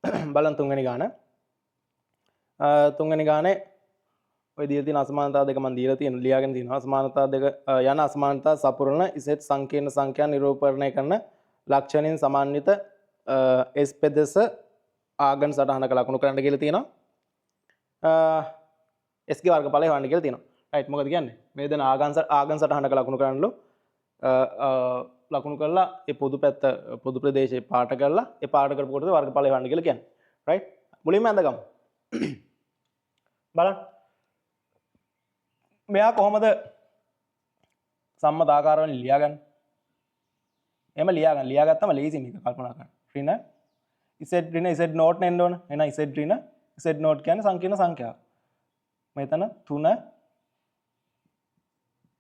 බලන්න තුන්වෙනි ගාන. තුන්වෙනි ගානේ ඔය දීලා තියෙන අසමානතා දෙක මම දීලා තියෙන ලියාගෙන තියෙනවා. අසමානතා දෙක යන අසමානතා සපුරන ඉසෙට් සංකීර්ණ සංඛ්‍යා නිරූපණය කරන ලක්ෂණින් සමන්විත S පෙදෙස ආගම් සටහනක ලකුණු කරන්න කියලා තියෙනවා. S ගේ වර්ගඵලය හොයන්න කියලා තියෙනවා. රයිට් මොකද කියන්නේ? මේ දෙන ආගම් සටහනක ලකුණු කරන්නලු ලකුණු කරලා ඒ පොදු පැත්ත පොදු ප්‍රදේශයේ පාට කරලා ඒ පාට කරපු කොටද වර්ගඵලය හොයන්න කියලා කියන්නේ. රයිට් මුලින්ම අඳගමු. බලන්න මෙයා කොහොමද සම්මත ආකාරවලින් ලියාගන්නේ? එහෙම ලියාගත්තම ලේසි මේක කල්පනා කරන්න. ඍණ z නෝට් නෙන්න ඕන. එහෙනම් z ඍණ z නෝට් කියන්නේ සංකීර්ණ සංඛ්‍යාව. මෙතන 3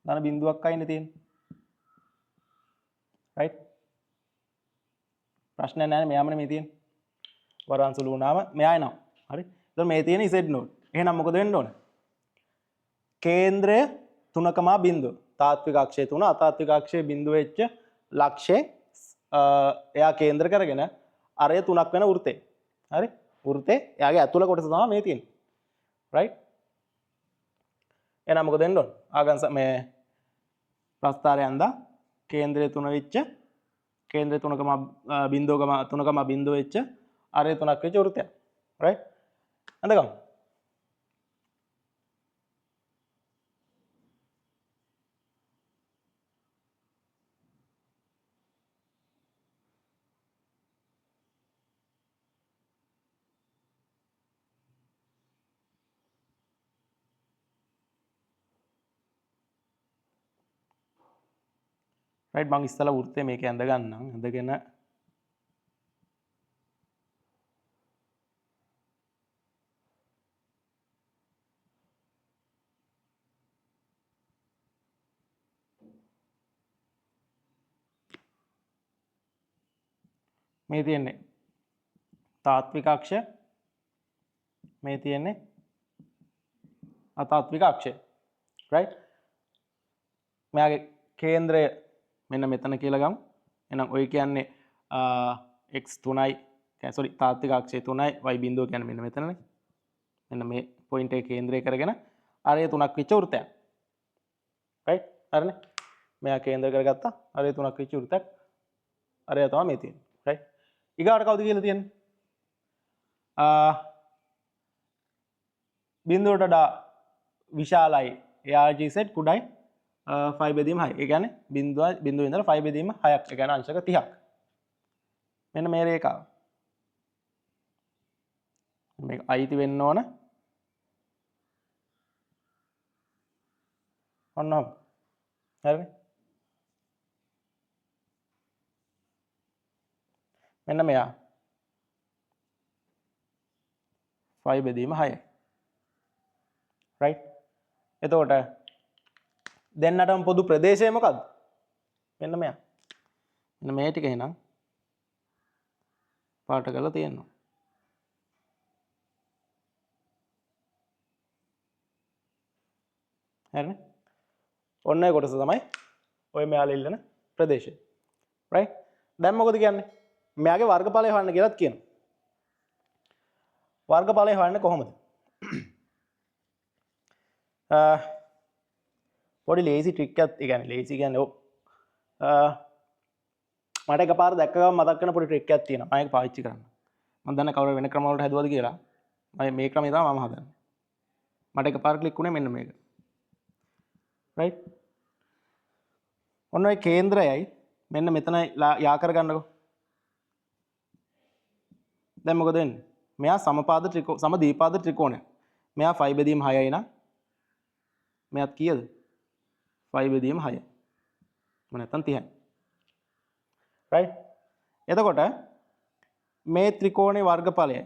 ධන බිඳුවක් අයිනේ තියෙන්නේ. රයිට් ප්‍රශ්නයක් නැහැ මෙයාමනේ මේ තියෙන්නේ. වරාන්සුළු වුණාම මෙයා එනවා. හරි. එතකොට මේ තියෙන z නෝට්. එහෙනම් මොකද වෙන්න ඕන? කේන්ද්‍රය 3,0 තාත්වික අක්ෂය 3 අතාත්වික අක්ෂය බිඳුව වෙච්ච ලක්ෂේ එයා කේන්ද්‍ර කරගෙන අරය 3ක් වෙන වෘත්තේ. හරි? වෘත්තේ එයාගේ ඇතුළ කොටස තමයි මේ තියෙන්නේ. රයිට්? එහෙනම් මොකද වෙන්න ඕන? ආගම් මේ ප්‍රස්ථාරය අන්දා කේන්ද්‍රය 3 වෙච්ච කේන්ද්‍රය 3,0 වෙච්ච අරය 3ක් වෙච්ච වෘත්තයක්. රයිට්? අඳගමු. රයිට් මම ඉස්සලා වෘත්තේ මේක ඇඳ ගන්නම්. ඇඳගෙන මේ තියෙන්නේ තාත්වික අක්ෂය මේ තියෙන්නේ අතාත්වික අක්ෂය. රයිට් මෙයාගේ කේන්ද්‍රය මෙන්න මෙතන කියලා ගමු. එහෙනම් ඔය කියන්නේ x 3යි සෝරි තාත්වික අක්ෂය 3යි y බිඳුව කියන්නේ මෙන්න මෙතනනේ. මෙන්න මේ පොයින්ට් එක කේන්ද්‍රය කරගෙන අරය 3ක් වෙච්ච වෘත්තයක්. රයිට් හරිනේ. මෙයා කේන්ද්‍ර කරගත්තා අරය 3ක් වෙච්ච වෘත්තයක්. අරය තමයි මේ තියෙන්නේ. රයිට් ඊගාට කවුද කියලා තියෙන්නේ? බිඳුවට වඩා විශාලයි ARGZ කුඩයි 5 බෙදීම 6. ඒ කියන්නේ බිඳුව ඉඳලා 5 බෙදීම 6ක්. ඒ කියන්නේ අංශක 30ක්. මෙන්න මේ රේඛාව. මේක අයිති වෙන්න ඕන. ඔන්නම. හරිනේ. මෙන්න මෙයා 5 බෙදීම 6යි. රයිට්. එතකොට දෙන්නටම පොදු ප්‍රදේශය මොකද්ද? මෙන්න මෙයා. මෙන්න මේ ටික එහෙනම් පාට කරලා තියෙනවා. හරිනේ. ඔන්න ඒ කොටස තමයි ඔය මෙයාලා ඉල්ලන ප්‍රදේශය. රයිට්. දැන් මොකද කියන්නේ? මෙයාගේ වර්ගඵලය හොයන්න කියලාත් කියනවා. වර්ගඵලය හොයන්නේ කොහොමද? පොඩි ලේසි ට්‍රික් එකක් ඒ කියන්නේ ලේසි කියන්නේ මට එකපාර දැක්ක ගමන් මතක් වෙන පොඩි ට්‍රික් එකක් තියෙනවා. මම ඒක පාවිච්චි කරන්න. මම දන්නේ කවුරු වෙන ක්‍රම වලට හැදුවද කියලා. මම මේ ක්‍රමය තමයි මම හදන්නේ. මට එකපාර ක්ලික් වුණේ මෙන්න මේක. රයිට්. ඔන්න ඔය කේන්ද්‍රයයි මෙන්න මෙතන යා කරගන්නකෝ. දැන් මොකද වෙන්නේ? මෙයා සමදීපාද ත්‍රිකෝණයක්. මෙයා 5 බෙදීම 6යි නම් මෙයාත් කීයද? 5 බෙදීම 6යි. මොන නැත්තම් 30යි. රයිට්. එතකොට මේ ත්‍රිකෝණේ වර්ගඵලයයි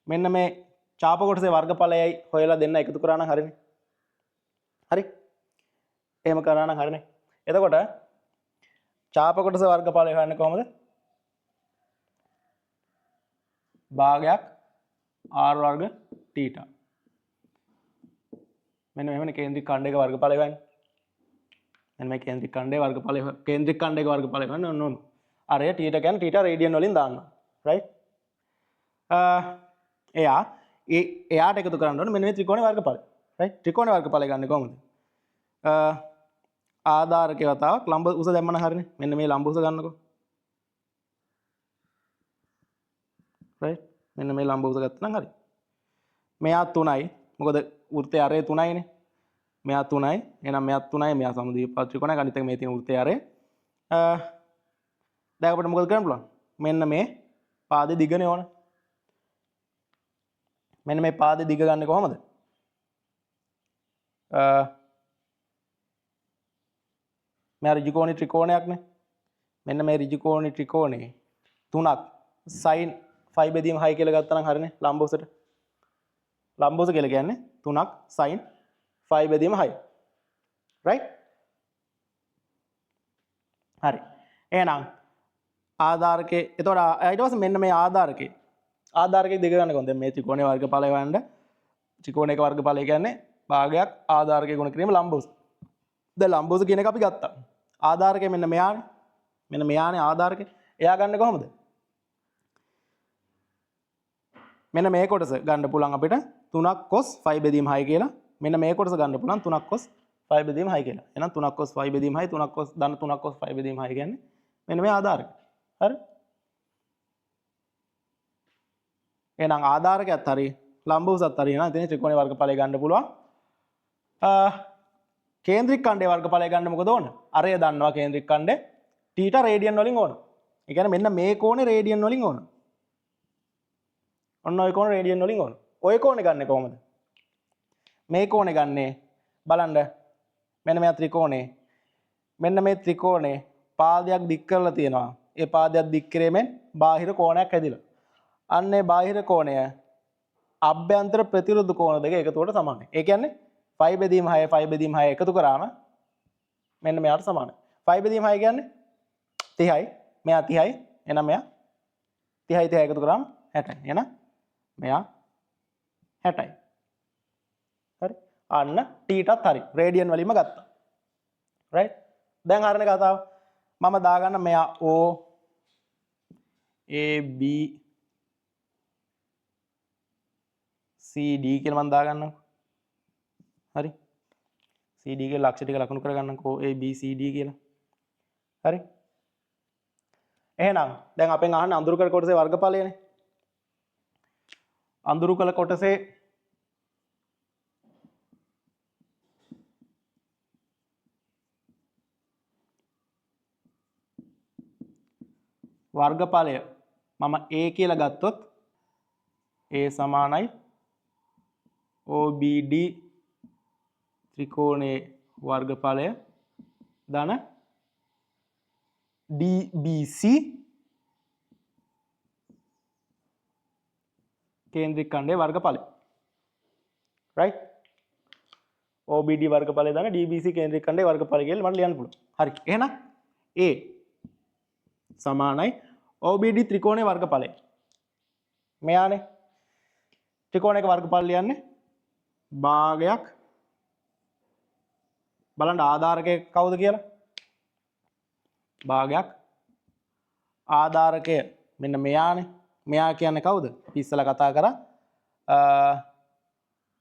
මෙන්න මේ ඡාප කොටසේ වර්ගඵලයයි හොයලා දෙන්න එකතු කරා නම් හරිනේ. හරි? එහෙම කරා නම් හරිනේ. එතකොට ඡාප කොටසේ වර්ගඵලය හොයන්නේ කොහොමද? භාගයක් r වර්ග θ. මෙන්න මෙහෙමනේ කේන්ද්‍රික ඛණ්ඩයක වර්ගඵලය හොයන්නේ. මෙන්න මේ කේන්ද්‍රික ඛණ්ඩයේ වර්ගඵලය කේන්ද්‍රික ඛණ්ඩයක වර්ගඵලය හොයන්නේ ඔන්න ඔන්න. අර θ කියන්නේ θ රේඩියන් වලින් දානවා. රයිට්? එයාට එකතු කරන්න ඕනේ මෙන්න මේ ත්‍රිකෝණේ වර්ගඵලය. රයිට්? ත්‍රිකෝණේ වර්ගඵලය ගන්න කොහොමද? ආධාරකේ වතාවක් ලම්බ උස දැම්මම හරිනේ. මෙන්න මේ ලම්බ උස ගන්නකො. රයිට්? මෙන්න මේ ලම්බ උස ගත්තා නම් හරි. මෙයා 3යි. මොකද වෘත්තයේ අරේ 3යිනේ. මෙයා 3යි. එහෙනම් මෙයා 3යි. මෙයා සමද්විපාද ත්‍රිකෝණයක්. අනිත් එක මේ තියෙන වෘත්තයේ අරේ. දැන් අපිට මොකද කරන්න පුළුවන්? මෙන්න මේ පාදේ දිගනේ ඕන. මෙන්න මේ පාදේ දිග ගන්න කොහමද? මේ ඍජුකෝණී ත්‍රිකෝණයක්නේ. මෙන්න මේ ඍජුකෝණී ත්‍රිකෝණේ 3ක් sin 5 බෙදීම 6 කියලා ගත්තා නම් හරිනේ ලම්බ උසට. ලම්බ උස කියලා කියන්නේ 3ක් sin 5 බෙදීම 6. right? හරි. එහෙනම් ආධාරකේ එතකොට ඊට පස්සේ මෙන්න මේ ආධාරකේ දෙක ගන්න කොහොමද? දැන් මේ ත්‍රිකෝණයේ වර්ගඵලය හොයන්න ත්‍රිකෝණයක වර්ගඵලය කියන්නේ භාගයක් ආධාරකයේ ගුණ කිරීම ලම්බ උස. දැන් ලම්බ උස කියන එක අපි ගත්තා. ආධාරකය මෙන්න මෙයානේ. මෙන්න මෙයානේ ආධාරකය. එයා ගන්න කොහොමද? මෙන්න මේ කොටස ගන්න පුළුවන් අපිට 3ක් cos 5 බෙදීම 6 කියලා. මෙන්න මේ කොටස ගන්න පුළුවන් 3ක් cos 5 බෙදීම 6 කියලා. එහෙනම් 3ක් cos 5 බෙදීම 6 3ක් cos ධන 3ක් cos 5 බෙදීම 6 කියන්නේ මෙන්න මේ ආධාරකය. හරි? එහෙනම් ආධාරකයත් හරි ලම්බ උසත් හරි එහෙනම් ඉතින් ත්‍රිකෝණයේ වර්ගඵලය ගන්න පුළුවන්. කේන්ද්‍රික ඛණ්ඩයේ වර්ගඵලය ගන්න මොකද ඕන? අරය දන්නවා කේන්ද්‍රික ඛණ්ඩේ θ රේඩියන් වලින් ඕන. ඒ කියන්නේ මෙන්න මේ කෝණේ රේඩියන් වලින් ඕන. ඔන්න ඔය කෝණ රේඩියන් වලින් ඕන. ඔය කෝණේ ගන්නෙ කොහමද? මේ කෝණේ ගන්නෙ බලන්න මෙන්න මේ ත්‍රිකෝණේ. මෙන්න මේ ත්‍රිකෝණේ පාදයක් දික් කරලා තියෙනවා. ඒ පාදයක් දික් කිරීමෙන් බාහිර කෝණයක් හැදිලා. අන්න ඒ බාහිර කෝණය අභ්‍යන්තර ප්‍රතිරෝධ කෝණ දෙක එකතුවට සමානයි. ඒ කියන්නේ 5 බෙදීම 6 5 බෙදීම 6 එකතු කරාම මෙන්න මෙයාට සමානයි. 5 බෙදීම 6 කියන්නේ 30යි. මෙයා 30යි. එහෙනම් මෙයා 30යි 30 එකතු කරාම 60යි. එහෙනම් මෙයා 60යි. හරි. අන්න t-ටත් හරි. රේඩියන් වලින්ම ගත්තා. right? දැන් හරිනේ කතාව. මම දාගන්න මෙයා O A B C D කියලා මම දාගන්නම්. හරි. C D කියලා ලක්ෂ ටික ලකුණු කරගන්නම්කෝ A B C D කියලා. හරි. එහෙනම් දැන් අපෙන් අහන්නේ අඳුරු කළ කොටසේ වර්ගඵලයනේ. අඳුරු කළ කොටසේ වර්ගඵලය මම A කියලා ගත්තොත් A සමානයි OBD ත්‍රිකෝණයේ වර්ගඵලය ධන DBC කේන්ද්‍රික ඛණ්ඩයේ වර්ගඵලය. right? OBD වර්ගඵලය ධන DBC කේන්ද්‍රික ඛණ්ඩයේ වර්ගඵලය කියලා මට ලියන්න පුළුවන්. හරි. එහෙනම් A සමානයි OBD ත්‍රිකෝණයේ වර්ගඵලය. මෙයානේ ත්‍රිකෝණයක වර්ගඵල ලියන්නේ භාගයක් බලන්න ආධාරකය කවුද කියලා? භාගයක් ආධාරකය මෙන්න මෙයානේ. මෙයා කියන්නේ කවුද? ඉස්සලා කතා කරා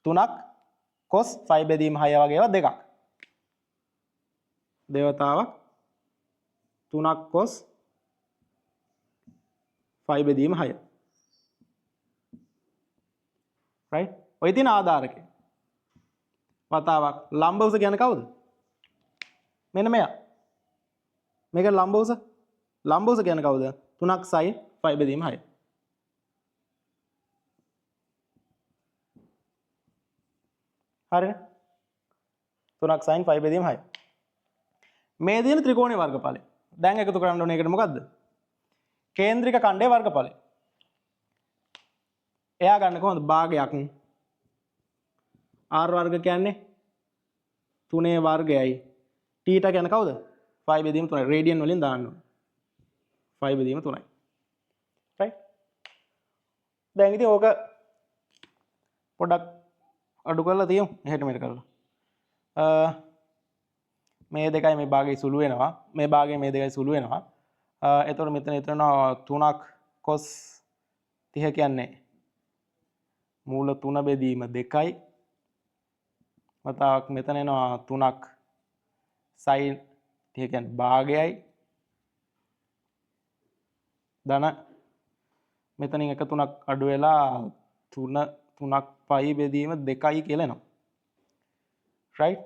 3ක් cos 5 බෙදීම 6 වගේ ඒවා දෙකක්. දේවතාවක් 3ක් cos 5 බෙදීම 6. right? ඔය තියෙන ආධාරකය. වතාවක් ලම්බ උස කියන්නේ කවුද? මෙන්න මෙයා. මේක ලම්බ උස. ලම්බ උස කියන්නේ කවුද? 3ක් sin 5 බෙදීම 6. හරිනේ? 3ක් sin 5 බෙදීම 6. මේ දින ත්‍රිකෝණයේ වර්ගඵලය. දැන් එකතු කරන්න ඕනේ ඒකට මොකද්ද? කේන්ද්‍රික ඛණ්ඩයේ වර්ගඵලය. එයා ගන්න කොහොමද? භාගයක් r වර්ග කියන්නේ 3 වර්ගයයි. θ කියන්නේ කවුද? 5 බෙදීම 3යි. රේඩියන් වලින් දාන්න ඕනේ. 5 බෙදීම 3යි. right? දැන් ඉතින් ඕක පොඩ්ඩක් අඩු කරලා තියමු. එහෙට මෙහෙට කරලා. මේ දෙකයි මේ භාගය සුළු වෙනවා. මේ භාගය මේ දෙකයි සුළු වෙනවා. එතකොට මෙතන 3ක් cos 30 කියන්නේ මූල 3 බෙදීම 2යි. වතාවක් මෙතන එනවා 3ක් sin ඒ කියන්නේ භාගයයි. ධන මෙතනින් එක 3ක් අඩු වෙලා 3ක් පයි බෙදීම 2යි කියලා එනවා. right?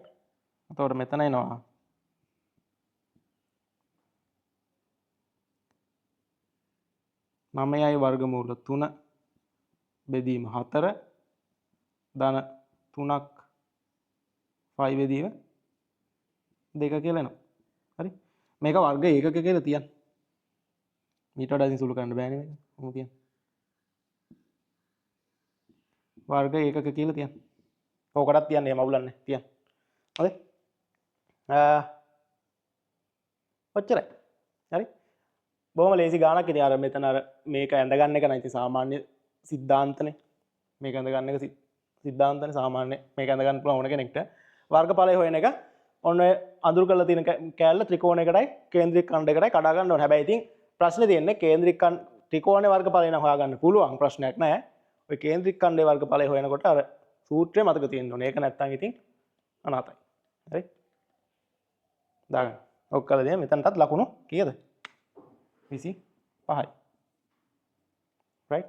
එතකොට මෙතන එනවා 9යි වර්ගමූල 3 බෙදීම 4 ධන 3ක් පයි බෙදීම 2 කියලා එනවා. හරි? මේක වර්ග ඒකක කියලා තියන්න. මීට වඩා ඉතින් සුළු කරන්න බෑනේ මේක. මොකද තියන්න. වර්ග ඒකක කියලා තියන්න. ඕකටත් තියන්න එහෙම අවුලන්නේ තියන්න. හරි? ඔච්චරයි. හරි? බොහොම ලේසි ගානක් ඉතින් අර මෙතන අර මේක ඇඳ ගන්න එක නම් ඉතින් සාමාන්‍ය සිද්ධාන්තනේ. මේක ඇඳ ගන්න එක සිද්ධාන්තනේ සාමාන්‍ය මේක ඇඳ ගන්න පුළුවන් ඕන කෙනෙක්ට. වර්ගඵලය හොයන එක ඔන්න ඔය අඳුරු කරලා තියෙන කෑල්ල ත්‍රිකෝණයකටයි කේන්ද්‍රික ඛණ්ඩයකටයි කඩා ගන්න ඕනේ. හැබැයි ඉතින් ප්‍රශ්නේ තියෙන්නේ කේන්ද්‍රික ත්‍රිකෝණේ වර්ගඵලය නම් හොයාගන්න පුළුවන් ප්‍රශ්නයක් නෑ. ඔය කේන්ද්‍රික ඛණ්ඩයේ වර්ගඵලය හොයනකොට අර සූත්‍රය මතක තියෙන්න ඕනේ. ඒක නැත්තම් ඉතින් අනාතයි. හරි? දාගන්න. ඔක් කළා දැන් මෙතනටත් ලකුණු කීයද? 25යි. right?